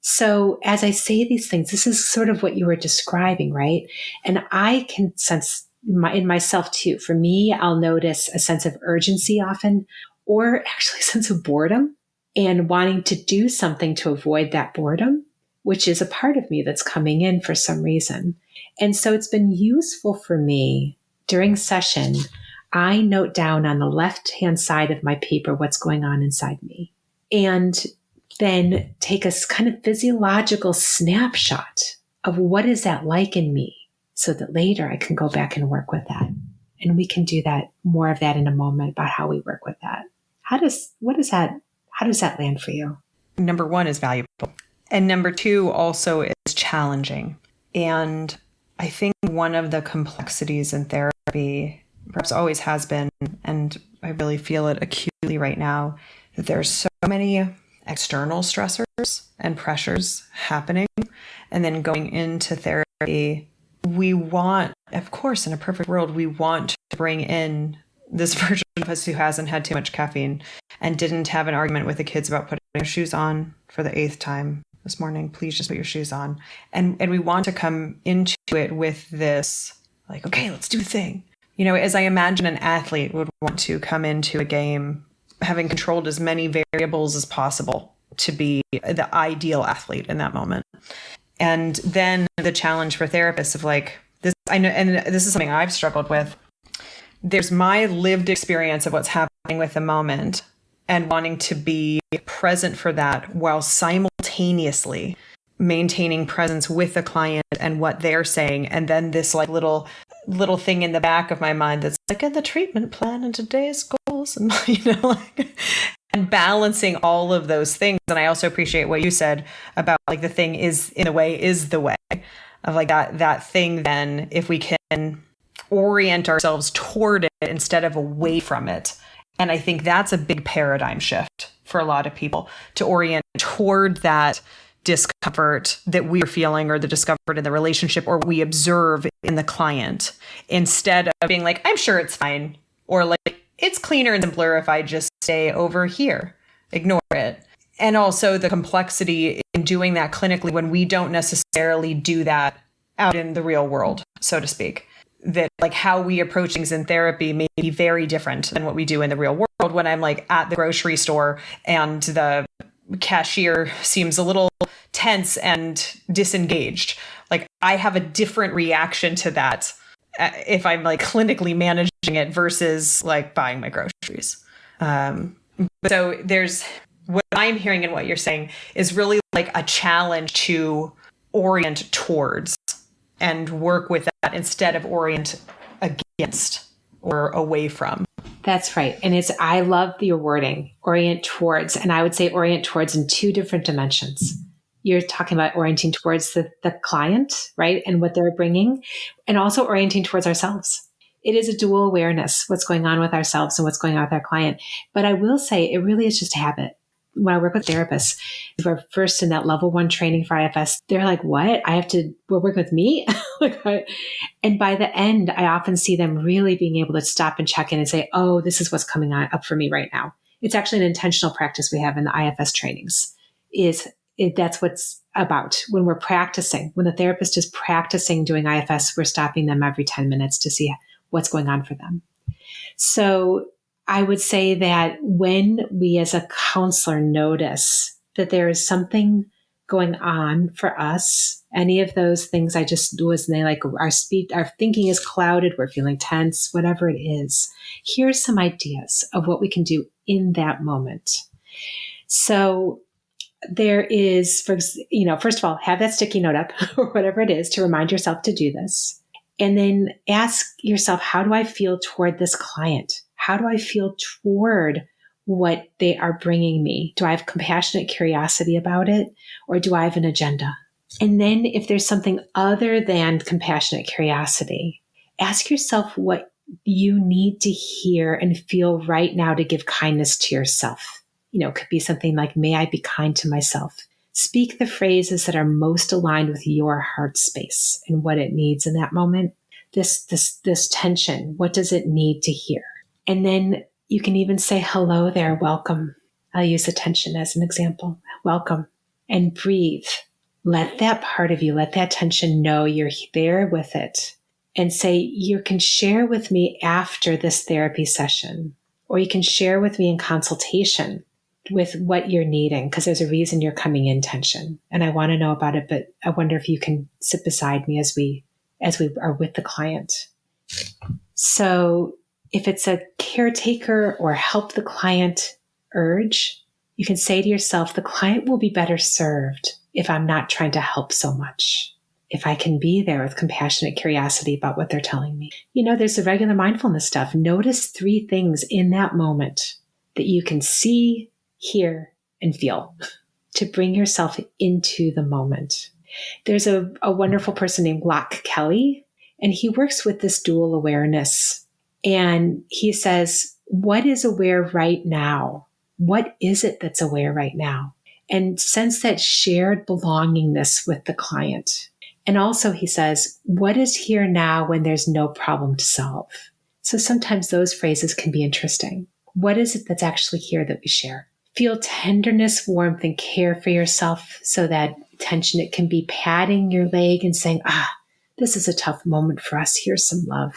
So as I say these things, this is sort of what you were describing, right? And I can sense in myself too. For me, I'll notice a sense of urgency often, or actually a sense of boredom and wanting to do something to avoid that boredom, which is a part of me that's coming in for some reason. And so it's been useful for me during session. I note down on the left-hand side of my paper what's going on inside me, and then take a kind of physiological snapshot of what is that like in me, so that later I can go back and work with that. And we can do that, more of that in a moment, about how we work with that. How does that land for you? Number 1 is valuable. And number 2 also is challenging. And I think one of the complexities in therapy, perhaps always has been, and I really feel it acutely right now, that there's so many external stressors and pressures happening. And then going into therapy, we want, of course, in a perfect world, we want to bring in this version of us who hasn't had too much caffeine and didn't have an argument with the kids about putting their shoes on for the 8th time this morning. Please just put your shoes on. And we want to come into it with this, like, okay, let's do the thing. You know, as I imagine an athlete would want to come into a game having controlled as many variables as possible to be the ideal athlete in that moment. And then the challenge for therapists of like this, I know, and this is something I've struggled with. There's my lived experience of what's happening with the moment and wanting to be present for that while simultaneously maintaining presence with the client and what they're saying. And then this like little thing in the back of my mind that's like, and the treatment plan and today's goals, and and balancing all of those things. And I also appreciate what you said about like the thing is in a way is the way of like that thing. Then if we can orient ourselves toward it instead of away from it. And I think that's a big paradigm shift for a lot of people, to orient toward that discomfort that we're feeling, or the discomfort in the relationship, or we observe in the client, instead of being like, I'm sure it's fine, or like, it's cleaner and simpler if I just stay over here, ignore it. And also the complexity in doing that clinically when we don't necessarily do that out in the real world, so to speak. That like how we approach things in therapy may be very different than what we do in the real world when I'm like at the grocery store and the cashier seems a little tense and disengaged. Like I have a different reaction to that if I'm like clinically managing it versus like buying my groceries. So there's what I'm hearing and what you're saying is really like a challenge to orient towards and work with that instead of orient against or away from. That's right. And I love your wording, orient towards. And I would say orient towards in two different dimensions. You're talking about orienting towards the client, right? And what they're bringing, and also orienting towards ourselves. It is a dual awareness, what's going on with ourselves and what's going on with our client. But I will say it really is just a habit. When I work with therapists who are first in that level 1 training for IFS, they're like, what? We're working with me? And by the end, I often see them really being able to stop and check in and say, oh, this is what's coming up for me right now. It's actually an intentional practice we have in the IFS trainings. That's what's about. When we're practicing, when the therapist is practicing doing IFS, we're stopping them every 10 minutes to see what's going on for them. So I would say that when we as a counselor notice that there is something going on for us, any of those things I just was, and they like our thinking is clouded, we're feeling tense, whatever it is, here's some ideas of what we can do in that moment. So there is, first of all, have that sticky note up or whatever it is to remind yourself to do this. And then ask yourself, how do I feel toward this client? How do I feel toward what they are bringing me? Do I have compassionate curiosity about it, or do I have an agenda? And then if there's something other than compassionate curiosity, ask yourself what you need to hear and feel right now to give kindness to yourself. It could be something like, may I be kind to myself? Speak the phrases that are most aligned with your heart space and what it needs in that moment. This tension, what does it need to hear? And then you can even say, hello there, welcome. I'll use attention as an example. Welcome. And breathe. Let that part of you, let that tension know you're there with it. And say, you can share with me after this therapy session, or you can share with me in consultation with what you're needing, because there's a reason you're coming in tension. And I want to know about it, but I wonder if you can sit beside me as we are with the client. So if it's a caretaker or help the client urge, you can say to yourself, the client will be better served if I'm not trying to help so much. If I can be there with compassionate curiosity about what they're telling me. There's the regular mindfulness stuff. Notice 3 things in that moment that you can see, hear, and feel to bring yourself into the moment. There's a wonderful person named Locke Kelly, and he works with this dual awareness. And he says, what is aware right now? What is it that's aware right now? And sense that shared belongingness with the client. And also he says, what is here now when there's no problem to solve? So sometimes those phrases can be interesting. What is it that's actually here that we share? Feel tenderness, warmth, and care for yourself, so that tension, it can be patting your leg and saying, this is a tough moment for us. Here's some love.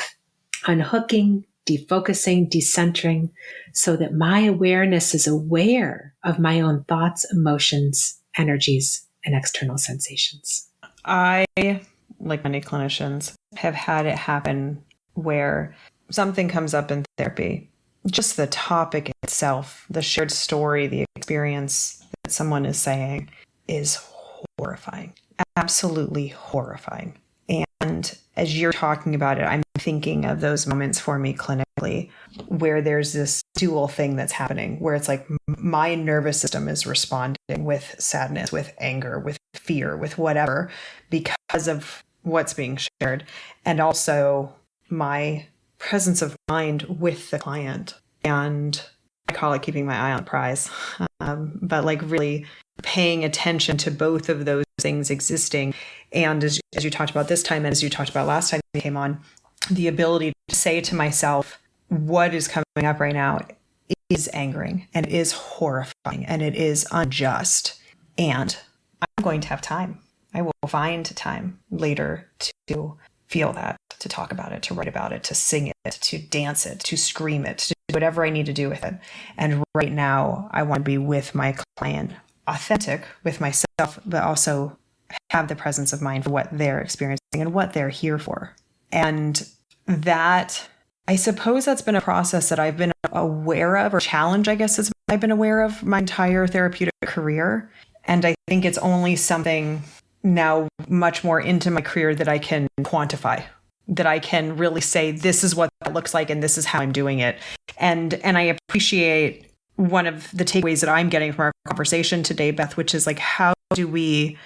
Unhooking, defocusing, decentering, so that my awareness is aware of my own thoughts, emotions, energies, and external sensations. I, like many clinicians, have had it happen where something comes up in therapy. Just the topic itself, the shared story, the experience that someone is saying is horrifying, absolutely horrifying. And as you're talking about it, I'm thinking of those moments for me clinically where there's this dual thing that's happening, where it's like my nervous system is responding with sadness, with anger, with fear, with whatever, because of what's being shared. And also my presence of mind with the client. And I call it keeping my eye on the prize, but like really paying attention to both of those things existing. And as you talked about this time, and as you talked about last time you came on, the ability to say to myself, what is coming up right now is angering, and it is horrifying, and it is unjust. And I'm going to have time. I will find time later to feel that, to talk about it, to write about it, to sing it, to dance it, to scream it, to do whatever I need to do with it. And right now, I want to be with my client authentic with myself, but also have the presence of mind for what they're experiencing and what they're here for. And that, I suppose that's been a process that I've been aware of, or challenge, I guess, is I've been aware of my entire therapeutic career. And I think it's only something now much more into my career that I can quantify, that I can really say, this is what that looks like and this is how I'm doing it. And I appreciate one of the takeaways that I'm getting from our conversation today, Beth, which is like, how do we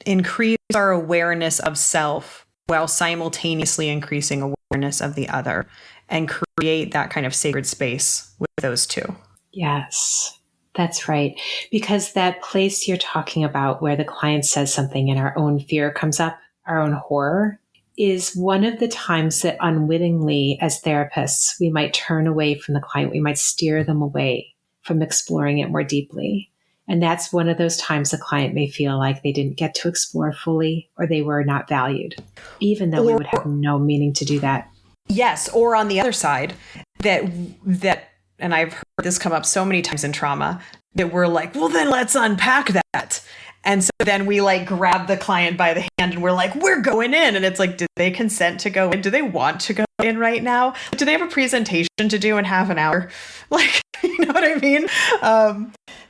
increase our awareness of self while simultaneously increasing awareness of the other, and create that kind of sacred space with those two? Yes, that's right. Because that place you're talking about where the client says something and our own fear comes up, our own horror, is one of the times that unwittingly, as therapists, we might turn away from the client. We might steer them away from exploring it more deeply. And that's one of those times the client may feel like they didn't get to explore fully, or they were not valued, even though we would have no meaning to do that. Yes. Or on the other side, that, and I've heard this come up so many times in trauma, that we're like, well, then let's unpack that. And so then we like grab the client by the hand and we're like, we're going in. And it's like, did they consent to go in? Do they want to go in right now? Do they have a presentation to do in half an hour? Like, you know what I mean?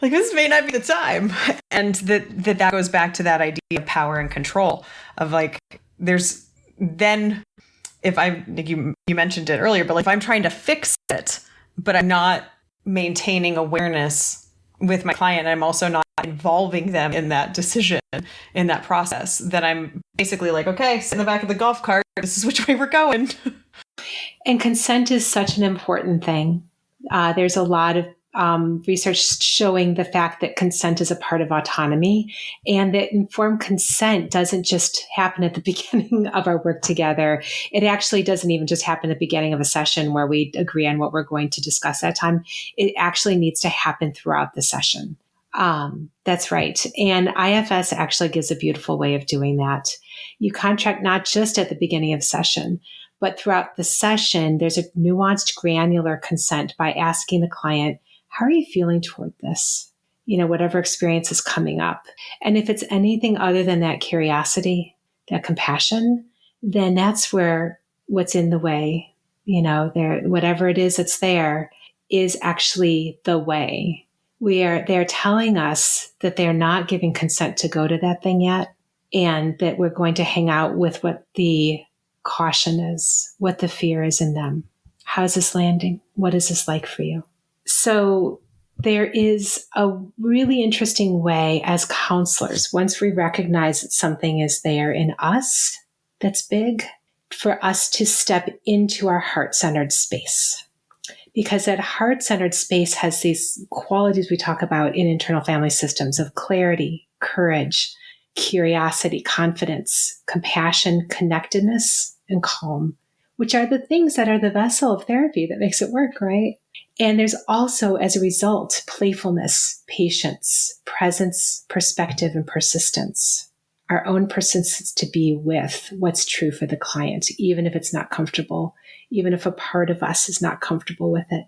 Like, this may not be the time. And that goes back to that idea of power and control, of like, there's then, if you mentioned it earlier, but like, if I'm trying to fix it, but I'm not maintaining awareness with my client, I'm also not involving them in that decision, in that process, then I'm basically like, okay, sit in the back of the golf cart. This is which way we're going. And consent is such an important thing. There's a lot of research showing the fact that consent is a part of autonomy, and that informed consent doesn't just happen at the beginning of our work together. It actually doesn't even just happen at the beginning of a session where we agree on what we're going to discuss that time. It actually needs to happen throughout the session. That's right. And IFS actually gives a beautiful way of doing that. You contract not just at the beginning of session, but throughout the session, there's a nuanced, granular consent by asking the client, how are you feeling toward this? You know, whatever experience is coming up. And if it's anything other than that curiosity, that compassion, then that's where what's in the way, you know, there, whatever it is that's there, is actually the way. They're telling us that they're not giving consent to go to that thing yet, and that we're going to hang out with what the caution is, what the fear is in them. How's this landing? What is this like for you? So there is a really interesting way as counselors, once we recognize that something is there in us that's big, for us to step into our heart-centered space. Because that heart-centered space has these qualities we talk about in internal family systems of clarity, courage, curiosity, confidence, compassion, connectedness, and calm, which are the things that are the vessel of therapy that makes it work, right? And there's also, as a result, playfulness, patience, presence, perspective, and persistence. Our own persistence to be with what's true for the client, even if it's not comfortable, even if a part of us is not comfortable with it.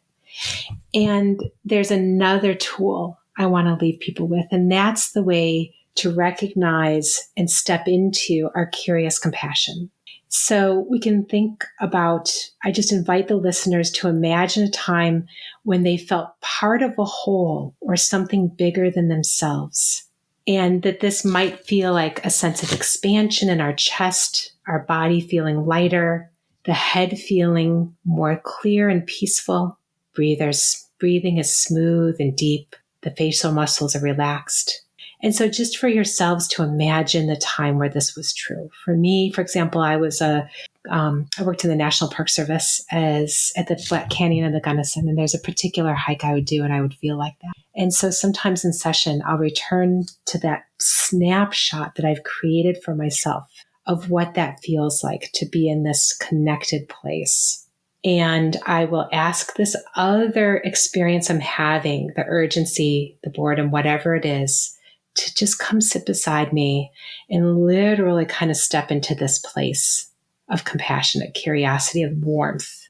And there's another tool I want to leave people with, and that's the way to recognize and step into our curious compassion. So we can think about, I just invite the listeners to imagine a time when they felt part of a whole or something bigger than themselves. And that this might feel like a sense of expansion in our chest, our body feeling lighter, the head feeling more clear and peaceful. Breathing is smooth and deep. The facial muscles are relaxed. And so just for yourselves to imagine the time where this was true. For me, for example, I worked in the National Park Service at the Flat Canyon of the Gunnison, and there's a particular hike I would do and I would feel like that. And so sometimes in session, I'll return to that snapshot that I've created for myself of what that feels like to be in this connected place. And I will ask this other experience I'm having, the urgency, the boredom, whatever it is, to just come sit beside me and literally kind of step into this place of compassionate curiosity, of warmth.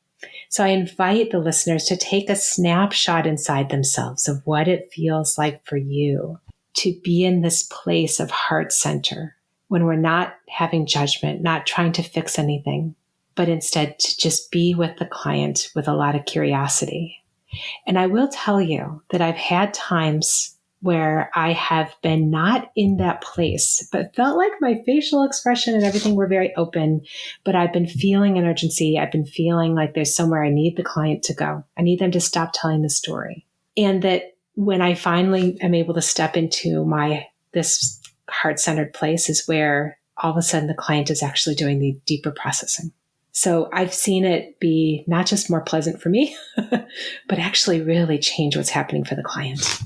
So I invite the listeners to take a snapshot inside themselves of what it feels like for you to be in this place of heart center when we're not having judgment, not trying to fix anything, but instead to just be with the client with a lot of curiosity. And I will tell you that I've had times where I have been not in that place, but felt like my facial expression and everything were very open, but I've been feeling an urgency. I've been feeling like there's somewhere I need the client to go. I need them to stop telling the story. And that when I finally am able to step into this heart-centered place is where all of a sudden the client is actually doing the deeper processing. So I've seen it be not just more pleasant for me, but actually really change what's happening for the client.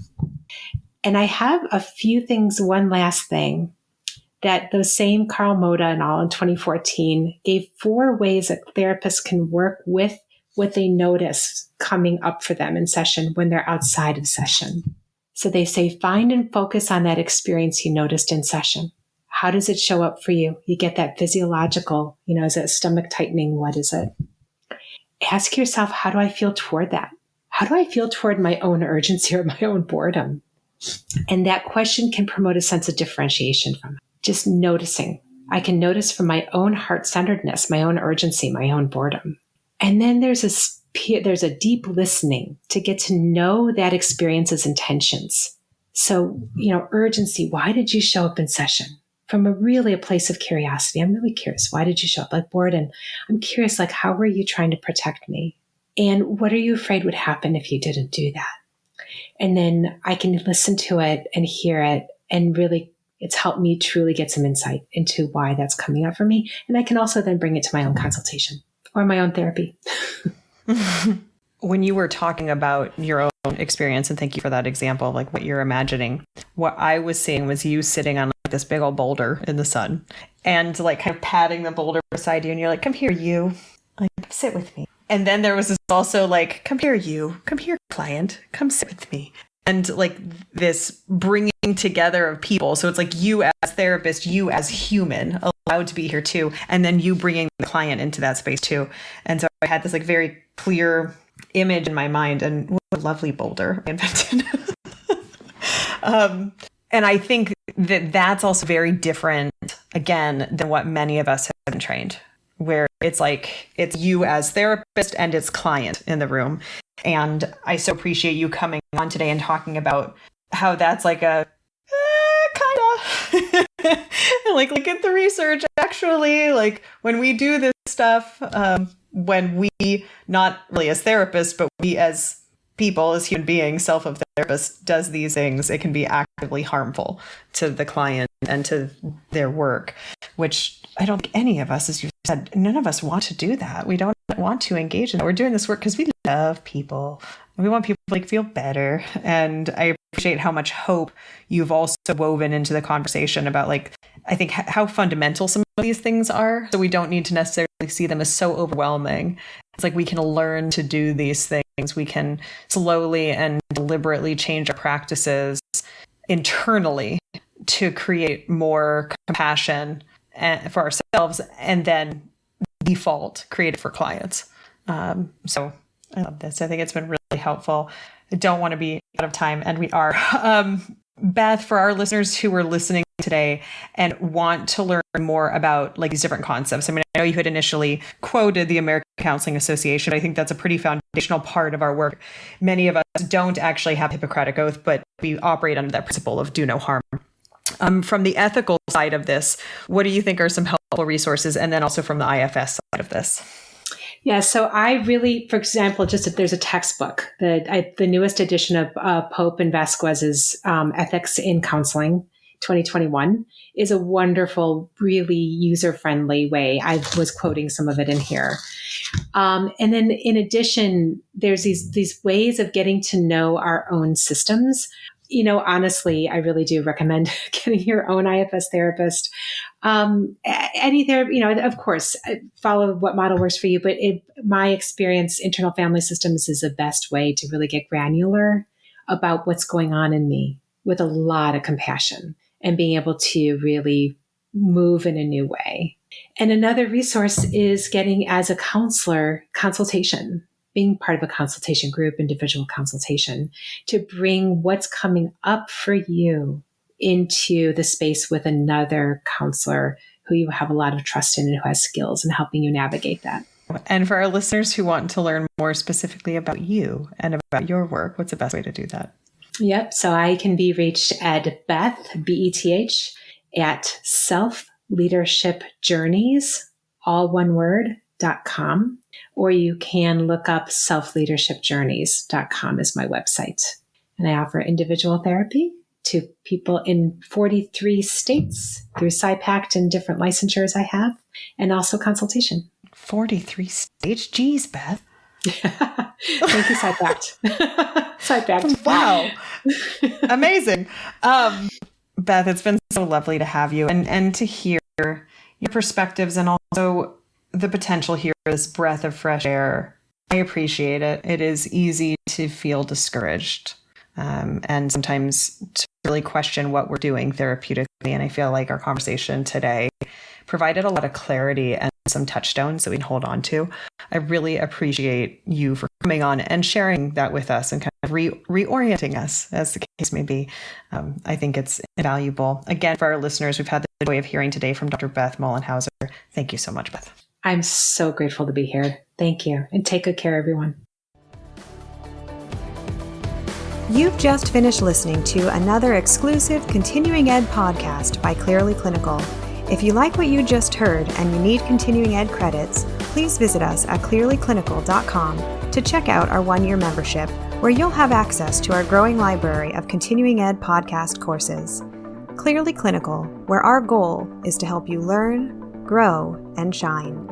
And I have a few things, one last thing, that those same Carl Moda and all in 2014 gave 4 ways that therapists can work with what they notice coming up for them in session when they're outside of session. So they say, find and focus on that experience you noticed in session. How does it show up for you? You get that physiological, is it stomach tightening? What is it? Ask yourself, how do I feel toward that? How do I feel toward my own urgency or my own boredom? And that question can promote a sense of differentiation from it. Just noticing. I can notice from my own heart-centeredness, my own urgency, my own boredom. And then there's a deep listening to get to know that experience's intentions. So, urgency, why did you show up in session? From a place of curiosity. I'm really curious. Why did you show up? Like bored? And I'm curious, like, how were you trying to protect me? And what are you afraid would happen if you didn't do that? And then I can listen to it and hear it. And really, it's helped me truly get some insight into why that's coming up for me. And I can also then bring it to my own consultation or my own therapy. When you were talking about your own experience, and thank you for that example, like what you're imagining, what I was seeing was you sitting on this big old boulder in the sun and like kind of patting the boulder beside you. And you're like, come here, you, like, sit with me. And then there was this also like, come here, you, come here, client, come sit with me. And like this bringing together of people. So it's like you as therapist, you as human allowed to be here too. And then you bringing the client into that space too. And so I had this like very clear image in my mind, and what a lovely boulder I invented. And I think that that's also very different, again, than what many of us have been trained, where it's like, it's you as therapist and it's client in the room. And I so appreciate you coming on today and talking about how that's like a kind of like look at the research. Actually, like when we do this stuff, when we, not really as therapists, but we as people, as human beings, self of therapist does these things, it can be actively harmful to the client and to their work, which I don't think any of us, as you said, none of us want to do that. We don't want to engage in that. We're doing this work because we love people. We want people to like feel better. And I appreciate how much hope you've also woven into the conversation about like, I think how fundamental some of these things are. So we don't need to necessarily see them as so overwhelming. It's like we can learn to do these things. We can slowly and deliberately change our practices internally to create more compassion for ourselves and then default create it for clients. So I love this. I think it's been really helpful. I don't want to be out of time, and we are. Beth, for our listeners who are listening today and want to learn more about like these different concepts. I mean, I know you had initially quoted the American Counseling Association. I think that's a pretty foundational part of our work. Many of us don't actually have Hippocratic Oath, but we operate under that principle of do no harm. From the ethical side of this, what do you think are some helpful resources? And then also from the IFS side of this? Yeah, so I really, for example, just if there's a textbook, the newest edition of Pope and Vasquez's Ethics in Counseling, 2021, is a wonderful, really user-friendly way. I was quoting some of it in here. And then in addition, there's these ways of getting to know our own systems. Honestly, I really do recommend getting your own IFS therapist. Any therapy, of course, follow what model works for you. But my experience, internal family systems is the best way to really get granular about what's going on in me with a lot of compassion and being able to really move in a new way. And another resource is getting, as a counselor, consultation. Being part of a consultation group, individual consultation, to bring what's coming up for you into the space with another counselor who you have a lot of trust in and who has skills in helping you navigate that. And for our listeners who want to learn more specifically about you and about your work, what's the best way to do that? Yep. So I can be reached at Beth, B-E-T-H, at selfleadershipjourneys, all one word, .com, or you can look up selfleadershipjourneys.com is my website. And I offer individual therapy to people in 43 states through SciPact and different licensures I have, and also consultation. 43 states? Geez, Beth. Thank you, SciPact. SciPact. Wow. Amazing. Beth, it's been so lovely to have you and to hear your perspectives and also the potential here, this breath of fresh air. I appreciate it. It is easy to feel discouraged and sometimes to really question what we're doing therapeutically. And I feel like our conversation today provided a lot of clarity and some touchstones that we can hold on to. I really appreciate you for coming on and sharing that with us and kind of reorienting us, as the case may be. I think it's invaluable. Again, for our listeners, we've had the joy of hearing today from Dr. Beth Mullen-Houser. Thank you so much, Beth. I'm so grateful to be here. Thank you. And take good care, everyone. You've just finished listening to another exclusive Continuing Ed podcast by Clearly Clinical. If you like what you just heard and you need Continuing Ed credits, please visit us at clearlyclinical.com to check out our one-year membership, where you'll have access to our growing library of Continuing Ed podcast courses. Clearly Clinical, where our goal is to help you learn, grow, and shine.